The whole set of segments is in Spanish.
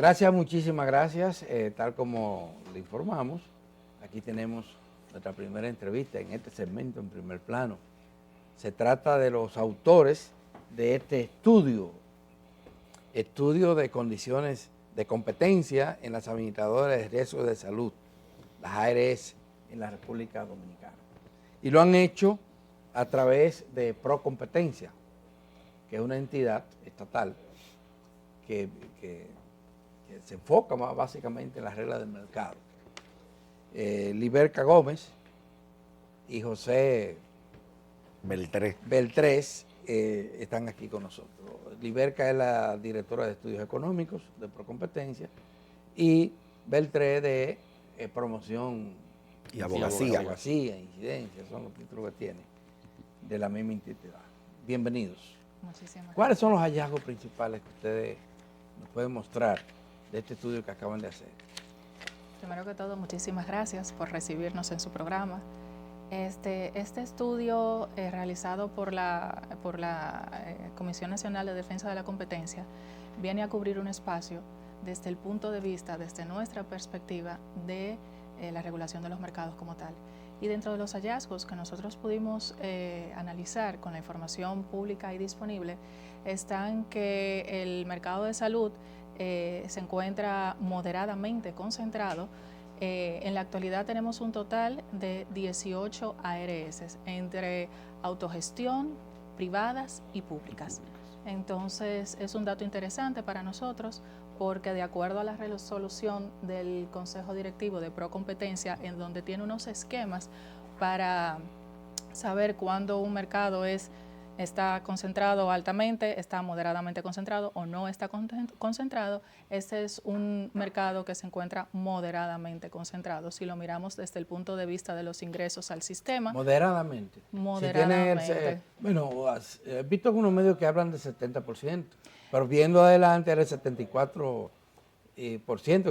Gracias, muchísimas gracias. Tal como le informamos, aquí tenemos nuestra primera entrevista en este segmento en primer plano. Se trata de los autores de este estudio de condiciones de competencia en las administradoras de riesgo de salud, las ARS, en la República Dominicana. Y lo han hecho a través de Procompetencia, que es una entidad estatal que se enfoca más básicamente en las reglas del mercado. Liberca Gómez y José Beltrés están aquí con nosotros. Liberca es la directora de estudios económicos de Procompetencia y Beltrés de promoción y abogacía, incidencia, son los títulos que tiene de la misma entidad. Bienvenidos. Muchísimas gracias. ¿Cuáles son los hallazgos principales que ustedes nos pueden mostrar de este estudio que acaban de hacer? Primero que todo, muchísimas gracias por recibirnos en su programa. Este estudio realizado por la Comisión Nacional de Defensa de la Competencia viene a cubrir un espacio desde el punto de vista, desde nuestra perspectiva de la regulación de los mercados como tal. Y dentro de los hallazgos que nosotros pudimos analizar con la información pública y disponible, están que el mercado de salud se encuentra moderadamente concentrado. En la actualidad tenemos un total de 18 ARS entre autogestión, privadas y públicas. Entonces es un dato interesante para nosotros porque de acuerdo a la resolución del Consejo Directivo de Procompetencia, en donde tiene unos esquemas para saber cuándo un mercado está concentrado altamente, está moderadamente concentrado o no está concentrado, este es un mercado que se encuentra moderadamente concentrado, si lo miramos desde el punto de vista de los ingresos al sistema. Moderadamente. Moderadamente. He visto algunos medios que hablan de 70%, pero viendo adelante era el 74%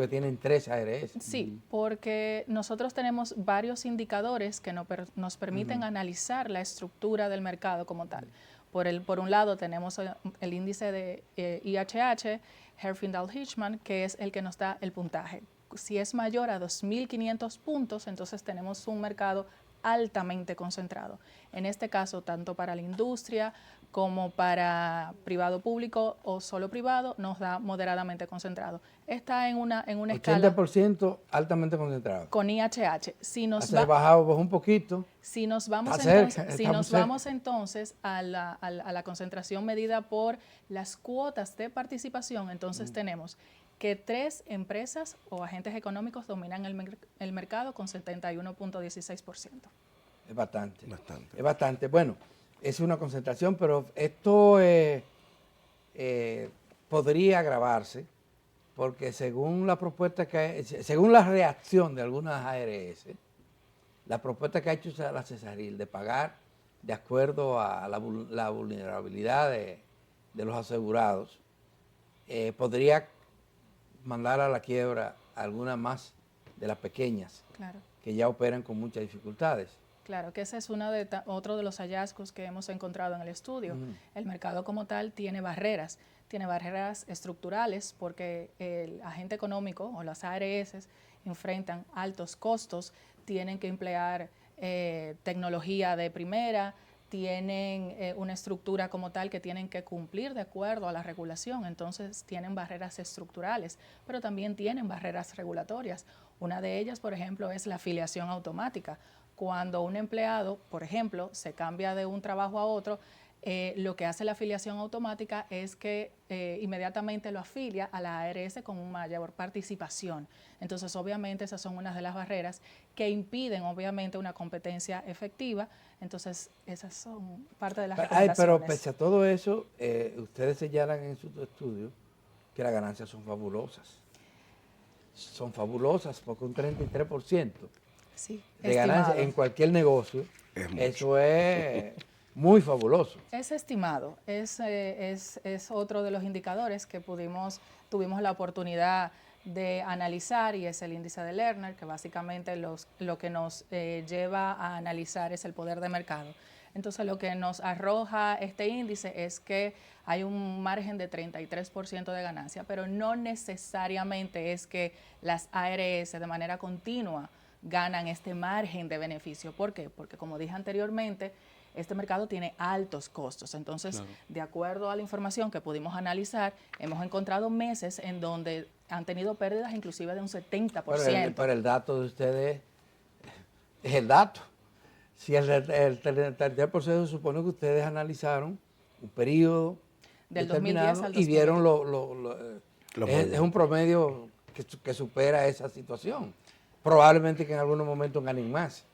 que tienen 3 ARS. Sí, porque nosotros tenemos varios indicadores que nos permiten analizar la estructura del mercado como tal. Por un lado tenemos el índice de IHH, Herfindahl-Hirschman, que es el que nos da el puntaje. Si es mayor a 2.500 puntos, entonces tenemos un mercado altamente concentrado. En este caso, tanto para la industria como para privado público o solo privado, nos da moderadamente concentrado. Está en una escala... 80% altamente concentrado. Con IHH. Si nos bajado un poquito. Si nos vamos entonces a la concentración medida por las cuotas de participación, entonces tenemos que 3 empresas o agentes económicos dominan el mercado con 71.16%. Es bastante. Es bastante. Bueno, es una concentración, pero esto podría agravarse porque según la propuesta según la reacción de algunas ARS, la propuesta que ha hecho la CESARIL de pagar de acuerdo a la vulnerabilidad de los asegurados, podría mandar a la quiebra a algunas más de las pequeñas, claro, que ya operan con muchas dificultades. Claro, que ese es otro de los hallazgos que hemos encontrado en el estudio. El mercado como tal tiene barreras estructurales porque el agente económico o las ARS enfrentan altos costos, tienen que emplear tecnología de primera, tienen una estructura como tal que tienen que cumplir de acuerdo a la regulación, entonces tienen barreras estructurales, pero también tienen barreras regulatorias. Una de ellas, por ejemplo, es la afiliación automática. Cuando un empleado, por ejemplo, se cambia de un trabajo a otro, lo que hace la afiliación automática es que inmediatamente lo afilia a la ARS con una mayor participación. Entonces, obviamente, esas son unas de las barreras que impiden, obviamente, una competencia efectiva. Entonces, esas son parte de las recomendaciones. Pero pese a todo eso, ustedes señalan en su estudio que las ganancias son fabulosas. Son fabulosas porque un 33% sí, de ganancias en cualquier negocio, eso es muy fabuloso. Es estimado, es otro de los indicadores que tuvimos la oportunidad de analizar y es el índice de Lerner, que básicamente lo que nos lleva a analizar es el poder de mercado. Entonces, lo que nos arroja este índice es que hay un margen de 33% de ganancia, pero no necesariamente es que las ARS de manera continua ganan este margen de beneficio. ¿Por qué? Porque, como dije anteriormente, este mercado tiene altos costos. Entonces, claro, de acuerdo a la información que pudimos analizar, hemos encontrado meses en donde han tenido pérdidas inclusive de un 70%. Pero el dato de ustedes es el dato. Si el 33% supone que ustedes analizaron un periodo del determinado 2010 al 2020. Y vieron es un promedio que supera esa situación. Probablemente que en algunos momentos ganen más.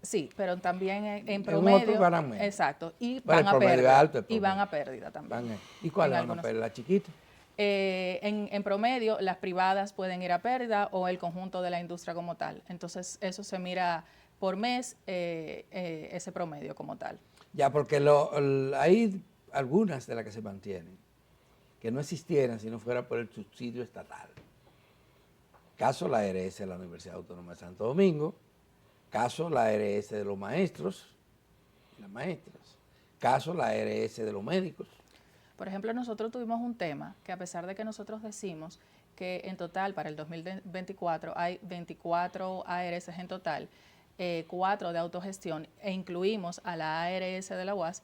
Sí, pero también en promedio. En otros ganan menos. Exacto. Y van a pérdida. Alto, y van a pérdida también. ¿Y cuál van a pérdida? ¿La chiquita? En promedio, las privadas pueden ir a pérdida o el conjunto de la industria como tal. Entonces, eso se mira por mes, ese promedio como tal. Ya, porque hay algunas de las que se mantienen, que no existieran si no fuera por el subsidio estatal. Caso la ARS de la Universidad Autónoma de Santo Domingo, caso la ARS de los maestros y las maestras, caso la ARS de los médicos. Por ejemplo, nosotros tuvimos un tema que, a pesar de que nosotros decimos que en total para el 2024 hay 24 ARS en total, 4 de autogestión, e incluimos a la ARS de la UAS,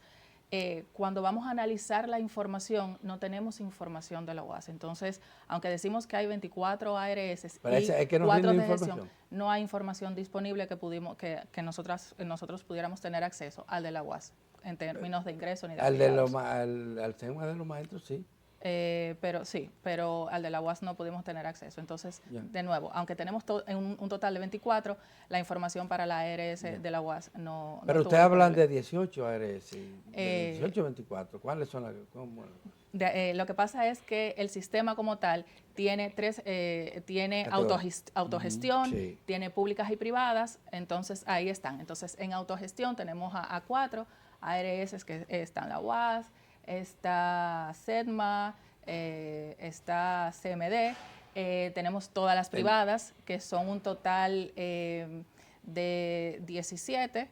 cuando vamos a analizar la información, no tenemos información de la UAS. Entonces, aunque decimos que hay 24 ARS y 4 de gestión, no hay información disponible que nosotros pudiéramos tener acceso al de la UAS en términos de ingresos ni de afiliados. Al tema de los maestros, sí. Pero al de la UAS no pudimos tener acceso. Entonces, de nuevo, aunque tenemos un total de 24, la información para la ARS de la UAS no. Pero ustedes hablan de 18 ARS, de 18 a 24. ¿Cuáles son las? Lo que pasa es que el sistema como tal tiene autogestión, sí, tiene públicas y privadas, entonces ahí están. Entonces, en autogestión tenemos a 4 ARS que están la UAS, está SEDMA, está CMD, tenemos todas las privadas, que son un total de 17,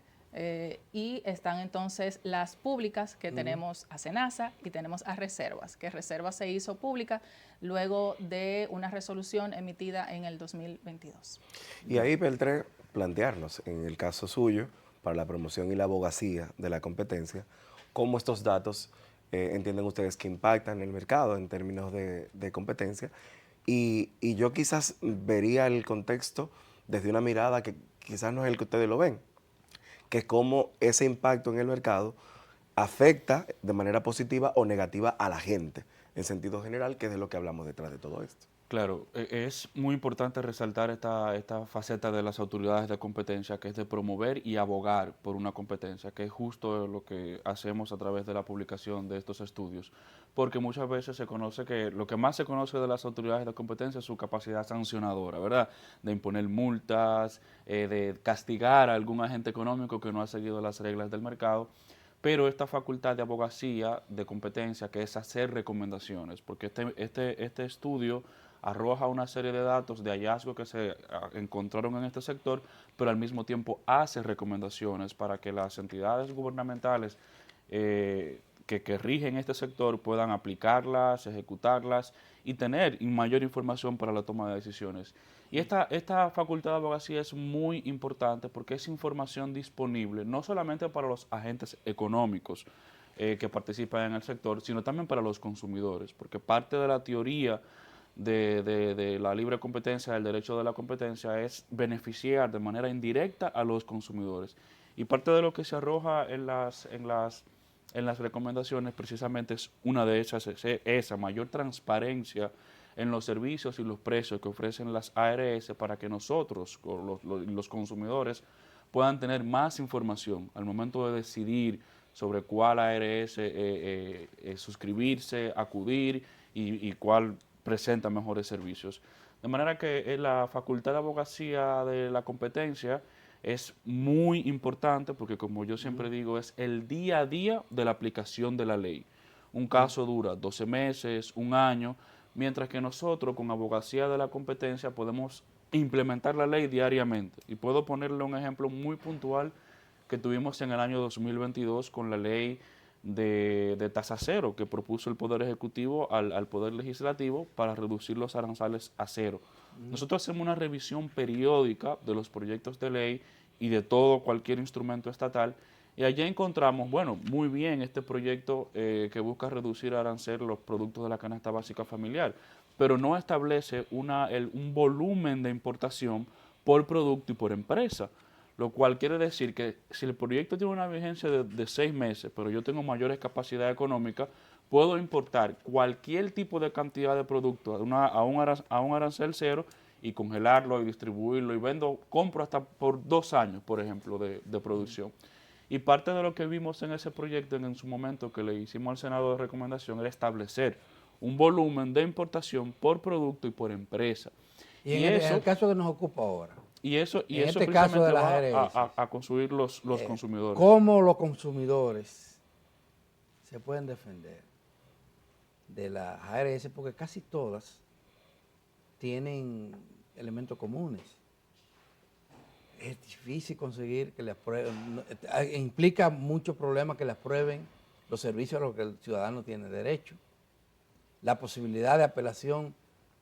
y están entonces las públicas, que tenemos a SENASA y tenemos a Reservas, que Reservas se hizo pública luego de una resolución emitida en el 2022. Y ahí, Beltré, plantearnos, en el caso suyo, para la promoción y la abogacía de la competencia, cómo estos datos entienden ustedes que impactan el mercado en términos de competencia. Y yo quizás vería el contexto desde una mirada que quizás no es el que ustedes lo ven, que es cómo ese impacto en el mercado afecta de manera positiva o negativa a la gente, en sentido general, que es de lo que hablamos detrás de todo esto. Claro, es muy importante resaltar esta faceta de las autoridades de competencia, que es de promover y abogar por una competencia, que es justo lo que hacemos a través de la publicación de estos estudios, porque muchas veces se conoce que lo que más se conoce de las autoridades de competencia es su capacidad sancionadora, ¿verdad? De imponer multas, de castigar a algún agente económico que no ha seguido las reglas del mercado. Pero esta facultad de abogacía, de competencia, que es hacer recomendaciones, porque este estudio arroja una serie de datos de hallazgos que se encontraron en este sector, pero al mismo tiempo hace recomendaciones para que las entidades gubernamentales que rigen este sector puedan aplicarlas, ejecutarlas y tener mayor información para la toma de decisiones. Y esta facultad de abogacía es muy importante porque es información disponible no solamente para los agentes económicos que participan en el sector, sino también para los consumidores, porque parte de la teoría de la libre competencia, del derecho de la competencia, es beneficiar de manera indirecta a los consumidores. Y parte de lo que se arroja en las recomendaciones precisamente es una de esas, esa mayor transparencia en los servicios y los precios que ofrecen las ARS para que nosotros, los consumidores, puedan tener más información al momento de decidir sobre cuál ARS suscribirse, acudir y cuál presenta mejores servicios. De manera que la Facultad de Abogacía de la Competencia es muy importante porque, como yo siempre digo, es el día a día de la aplicación de la ley. Un caso dura 12 meses, un año, mientras que nosotros con Abogacía de la Competencia podemos implementar la ley diariamente. Y puedo ponerle un ejemplo muy puntual que tuvimos en el año 2022 con la ley de tasa cero que propuso el Poder Ejecutivo al Poder Legislativo para reducir los aranceles a cero. Nosotros hacemos una revisión periódica de los proyectos de ley y de todo cualquier instrumento estatal, y allí encontramos, bueno, muy bien este proyecto que busca reducir arancel los productos de la canasta básica familiar, pero no establece un volumen de importación por producto y por empresa, lo cual quiere decir que si el proyecto tiene una vigencia de 6 meses, pero yo tengo mayores capacidades económicas, puedo importar cualquier tipo de cantidad de producto a un arancel cero y congelarlo y distribuirlo y compro hasta por 2 años, por ejemplo, de producción. Y parte de lo que vimos en ese proyecto en su momento que le hicimos al Senado de recomendación era establecer un volumen de importación por producto y por empresa. Y en el caso que nos ocupa ahora, y eso este caso de precisamente las va ARS, a consumir los consumidores. ¿cómo los consumidores se pueden defender de las ARS? Porque casi todas tienen elementos comunes. Es difícil conseguir que las prueben, implica muchos problemas que las prueben los servicios a los que el ciudadano tiene derecho. La posibilidad de apelación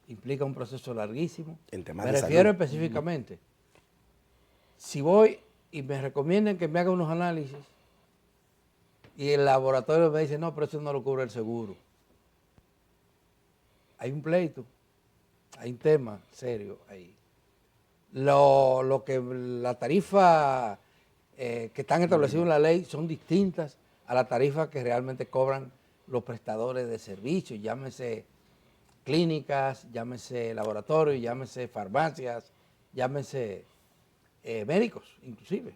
implica un proceso larguísimo. Me refiero específicamente, si voy y me recomiendan que me haga unos análisis y el laboratorio me dice, no, pero eso no lo cubre el seguro. Hay un pleito, hay un tema serio ahí. La tarifa que están establecidas en la ley son distintas a la tarifa que realmente cobran los prestadores de servicios, llámese clínicas, llámese laboratorios, llámese farmacias, llámese médicos, inclusive,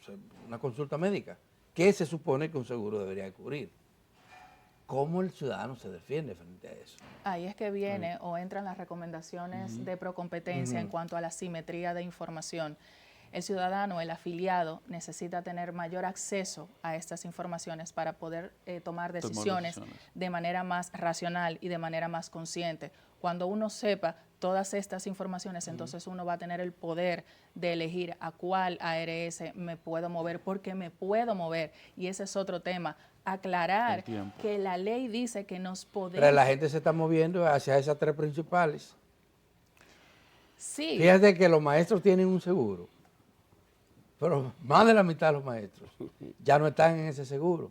o sea, una consulta médica, que se supone que un seguro debería cubrir. ¿Cómo el ciudadano se defiende frente a eso? Ahí es que viene o entran las recomendaciones de Procompetencia en cuanto a la simetría de información. El ciudadano, el afiliado, necesita tener mayor acceso a estas informaciones para poder tomar decisiones de manera más racional y de manera más consciente. Cuando uno sepa todas estas informaciones, entonces uno va a tener el poder de elegir a cuál ARS me puedo mover, porque me puedo mover. Y ese es otro tema. Aclarar que la ley dice que nos podemos... Pero la gente se está moviendo hacia esas 3 principales. Sí. Fíjate que los maestros tienen un seguro, pero más de la mitad de los maestros ya no están en ese seguro.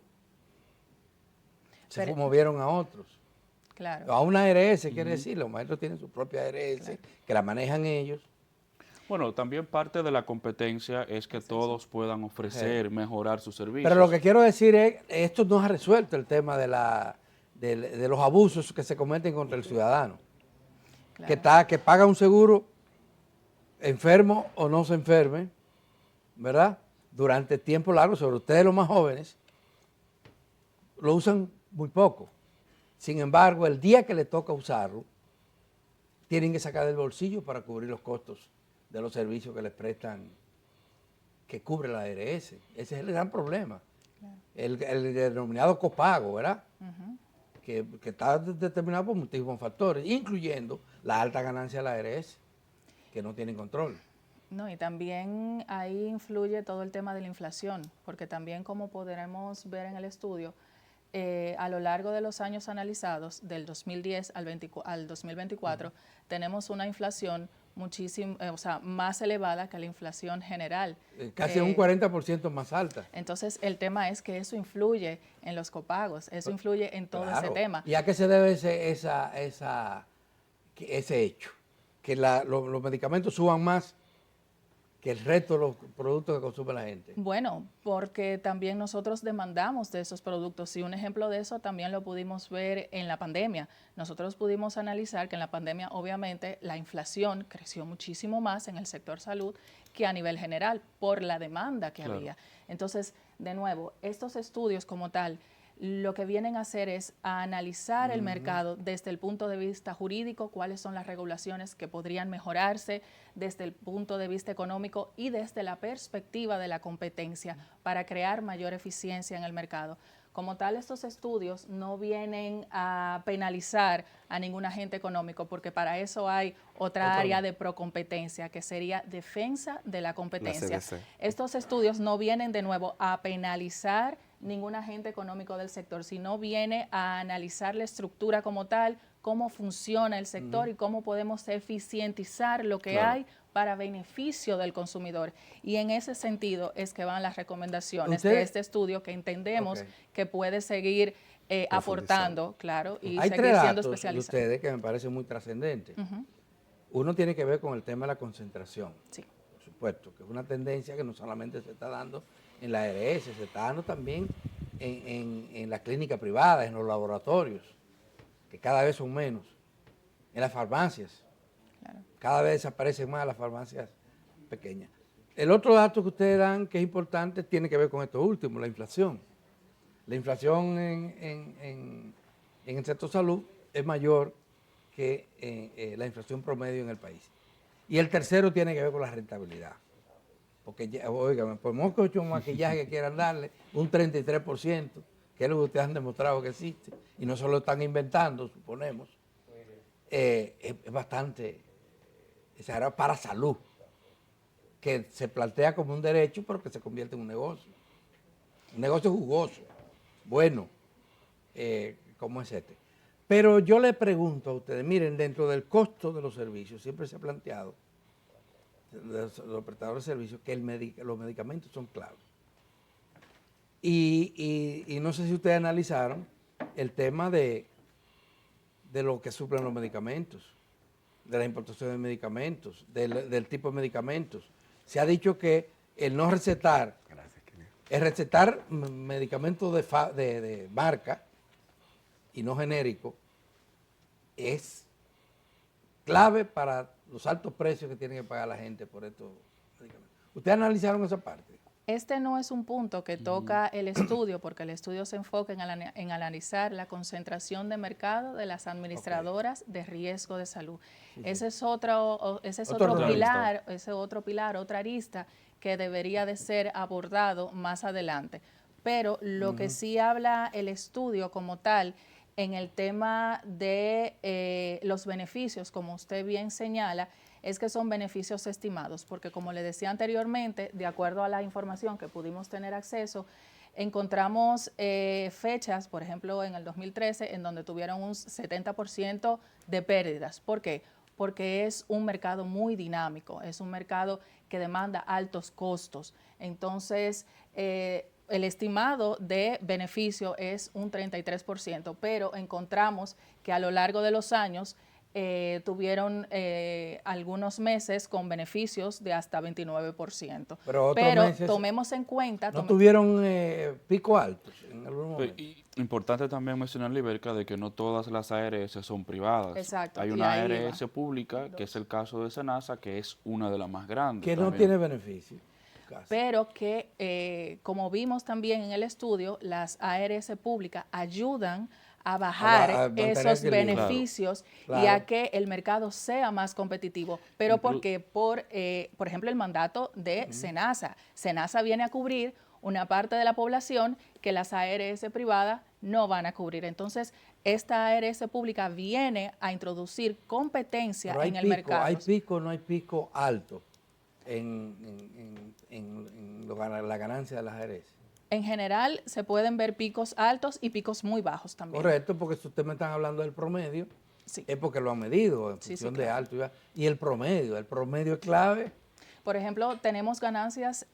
Se movieron a otros. Claro. A una ARS, quiere decir, los maestros tienen su propia ARS, que la manejan ellos. Bueno, también parte de la competencia es que todos puedan ofrecer, mejorar sus servicios. Pero lo que quiero decir es, esto no ha resuelto el tema de los abusos que se cometen contra el ciudadano. Claro. Que paga un seguro, enfermo o no se enferme, ¿verdad? Durante tiempo largo, sobre ustedes los más jóvenes, lo usan muy poco. Sin embargo, el día que le toca usarlo, tienen que sacar del bolsillo para cubrir los costos de los servicios que les prestan, que cubre la ARS. Ese es el gran problema. Claro. El denominado copago, ¿verdad? Que está determinado por múltiples factores, incluyendo la alta ganancia de la ARS, que no tienen control. No, y también ahí influye todo el tema de la inflación, porque también, como podremos ver en el estudio, a lo largo de los años analizados, del 2010 al 2024, tenemos una inflación muchísimo, más elevada que la inflación general. Casi un 40% más alta. Entonces, el tema es que eso influye en los copagos, eso influye en todo ese tema. ¿Y a qué se debe ese hecho? Que los medicamentos suban más que el resto de los productos que consume la gente. Bueno, porque también nosotros demandamos de esos productos, y un ejemplo de eso también lo pudimos ver en la pandemia. Nosotros pudimos analizar que en la pandemia, obviamente, la inflación creció muchísimo más en el sector salud que a nivel general por la demanda que había. Entonces, de nuevo, estos estudios como tal, lo que vienen a hacer es a analizar el mercado desde el punto de vista jurídico, cuáles son las regulaciones que podrían mejorarse desde el punto de vista económico y desde la perspectiva de la competencia para crear mayor eficiencia en el mercado. Como tal, estos estudios no vienen a penalizar a ningún agente económico, porque para eso hay otra área de procompetencia, que sería defensa de la competencia. Estos estudios no vienen de nuevo a penalizar ningún agente económico del sector, sino viene a analizar la estructura como tal, cómo funciona el sector y cómo podemos eficientizar lo que hay para beneficio del consumidor. Y en ese sentido es que van las recomendaciones de este estudio, que entendemos que puede seguir aportando, claro, y hay seguir siendo de especializado. ustedes que me parece muy trascendente. Uno tiene que ver con el tema de la concentración. Sí. Por supuesto, que es una tendencia que no solamente se está dando en la ARS, se está dando también en la clínica privada, en los laboratorios, que cada vez son menos, en las farmacias. Claro. Cada vez desaparecen más las farmacias pequeñas. El otro dato que ustedes dan, que es importante, tiene que ver con esto último, la inflación. La inflación en el sector salud es mayor que la inflación promedio en el país. Y el tercero tiene que ver con la rentabilidad. Porque, oigan, por mucho maquillaje que quieran darle, un 33%, que es lo que ustedes han demostrado que existe, y no se lo están inventando, suponemos, es bastante, era para salud, que se plantea como un derecho, pero que se convierte en un negocio jugoso, bueno, como es este. Pero yo le pregunto a ustedes, miren, dentro del costo de los servicios, siempre se ha planteado, los prestadores de servicios, que los medicamentos son claves. Y no sé si ustedes analizaron el tema de lo que suplen los medicamentos, de la importación de medicamentos, del tipo de medicamentos. Se ha dicho que el no recetar, el recetar medicamentos de marca y no genérico es clave para los altos precios que tiene que pagar la gente por estos medicamentos. ¿Ustedes analizaron esa parte? Este no es un punto que toca el estudio, porque el estudio se enfoca en analizar la concentración de mercado de las administradoras de riesgo de salud. Ese es otro pilar, otra arista que debería de ser abordado más adelante. Pero lo que sí habla el estudio como tal en el tema de los beneficios, como usted bien señala, es que son beneficios estimados, porque como le decía anteriormente, de acuerdo a la información que pudimos tener acceso, encontramos fechas, por ejemplo, en el 2013, en donde tuvieron un 70% de pérdidas. ¿Por qué? Porque es un mercado muy dinámico, es un mercado que demanda altos costos. Entonces, el estimado de beneficio es un 33%, pero encontramos que a lo largo de los años tuvieron algunos meses con beneficios de hasta 29%. Pero tomemos en cuenta... ¿No tuvieron pico altos en algún momento? Importante también mencionar, Liberca, de que no todas las ARS son privadas. Exacto. Hay una ARS pública, que es el caso de Senasa, que es una de las más grandes. Que no tiene beneficio. Pero que, como vimos también en el estudio, las ARS públicas ayudan a bajar esos beneficios y a que el mercado sea más competitivo. Pero porque, por ejemplo, el mandato de Senasa. Senasa viene a cubrir una parte de la población que las ARS privadas no van a cubrir. Entonces, esta ARS pública viene a introducir competencia en el mercado. ¿Hay pico o no hay pico alto en la ganancia de las ARS? En general se pueden ver picos altos y picos muy bajos también. Correcto, porque si ustedes me están hablando del promedio, es porque lo han medido en función de alto y bajo. Y el promedio es clave. Por ejemplo, tenemos ganancias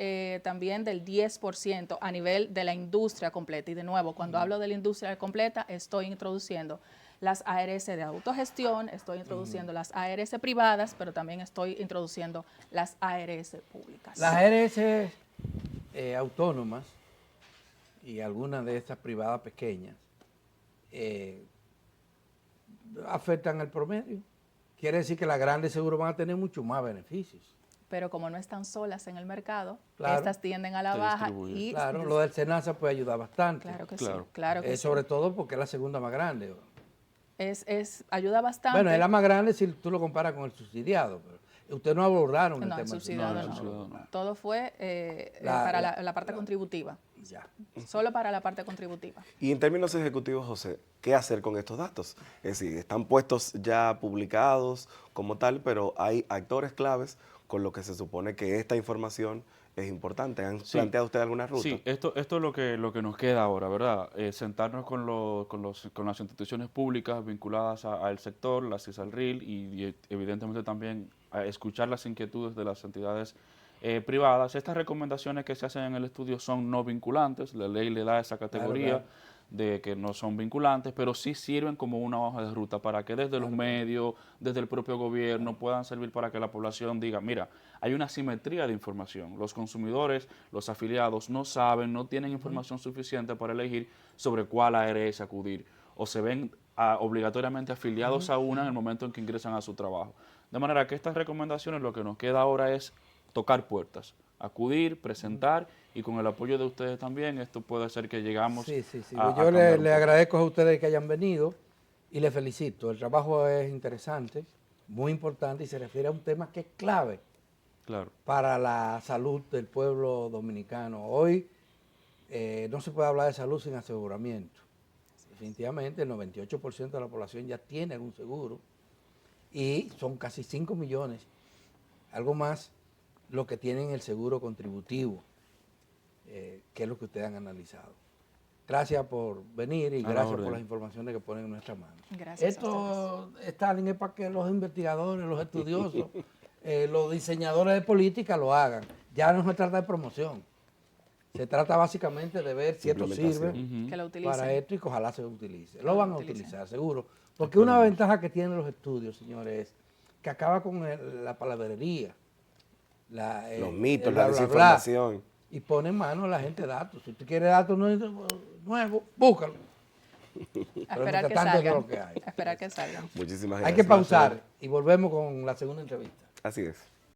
también del 10% a nivel de la industria completa. Y de nuevo, cuando hablo de la industria completa, estoy introduciendo las ARS de autogestión, estoy introduciendo las ARS privadas, pero también estoy introduciendo las ARS públicas. Las ARS autónomas y algunas de estas privadas pequeñas afectan el promedio. Quiere decir que las grandes seguro van a tener mucho más beneficios. Pero como no están solas en el mercado, estas tienden a la baja. Y claro, lo del Senasa puede ayudar bastante. Claro que sí, claro que sí. Sobre todo porque es la segunda más grande. Ayuda bastante. Bueno, es la más grande si tú lo comparas con el subsidiado. Pero Ustedes no abordaron el No, tema el del subsidiado No, el no. subsidiado no. Todo fue La- para la- la parte contributiva, Ya. solo para la parte contributiva. Y en términos ejecutivos, José, ¿qué hacer con estos datos? Es decir, están puestos ya publicados como tal, pero hay actores claves con lo que se supone que esta información es importante. ¿Han Sí. planteado ustedes alguna ruta? Sí, esto es lo que nos queda ahora, ¿verdad? Sentarnos con las instituciones públicas vinculadas al sector, la CISALRIL, y evidentemente también a escuchar las inquietudes de las entidades privadas. Estas recomendaciones que se hacen en el estudio son no vinculantes, la ley le da esa categoría. Claro. De que no son vinculantes, pero sí sirven como una hoja de ruta para que desde los medios, desde el propio gobierno, puedan servir para que la población diga, mira, hay una simetría de información. Los consumidores, los afiliados no saben, no tienen información suficiente para elegir sobre cuál ARS acudir, o se ven obligatoriamente afiliados a una en el momento en que ingresan a su trabajo. De manera que estas recomendaciones, lo que nos queda ahora es tocar puertas, acudir, presentar, y con el apoyo de ustedes también, esto puede ser que llegamos Sí. a Yo cambiar un le poco. agradezco a ustedes que hayan venido y les felicito. El trabajo es interesante, muy importante y se refiere a un tema que es clave Claro. para la salud del pueblo dominicano. Hoy no se puede hablar de salud sin aseguramiento. Definitivamente el 98% de la población ya tiene algún seguro y son casi 5 millones, algo más, los que tienen el seguro contributivo, que es lo que ustedes han analizado. Gracias por venir y A la gracias orden. por las informaciones que ponen en nuestras manos. Gracias a Esto, Stalin, es para que los investigadores, los estudiosos, los diseñadores de política lo hagan. Ya no se trata de promoción. Se trata básicamente de ver si esto Implementación. sirve Que lo utilicen. para esto y que ojalá se utilice. Lo van a utilicen. utilizar, seguro. Porque una ventaja que tienen los estudios, señores, es que acaba con la palabrería. Los mitos, el la bla, bla, bla, desinformación. y pone en mano a la gente datos. Si usted quiere datos nuevos, búscalo. A Pero esperar mientras que tanto, salgan. eso es lo que hay. A esperar que salgan. Muchísimas Hay gracias. que pausar y volvemos con la segunda entrevista. Así es.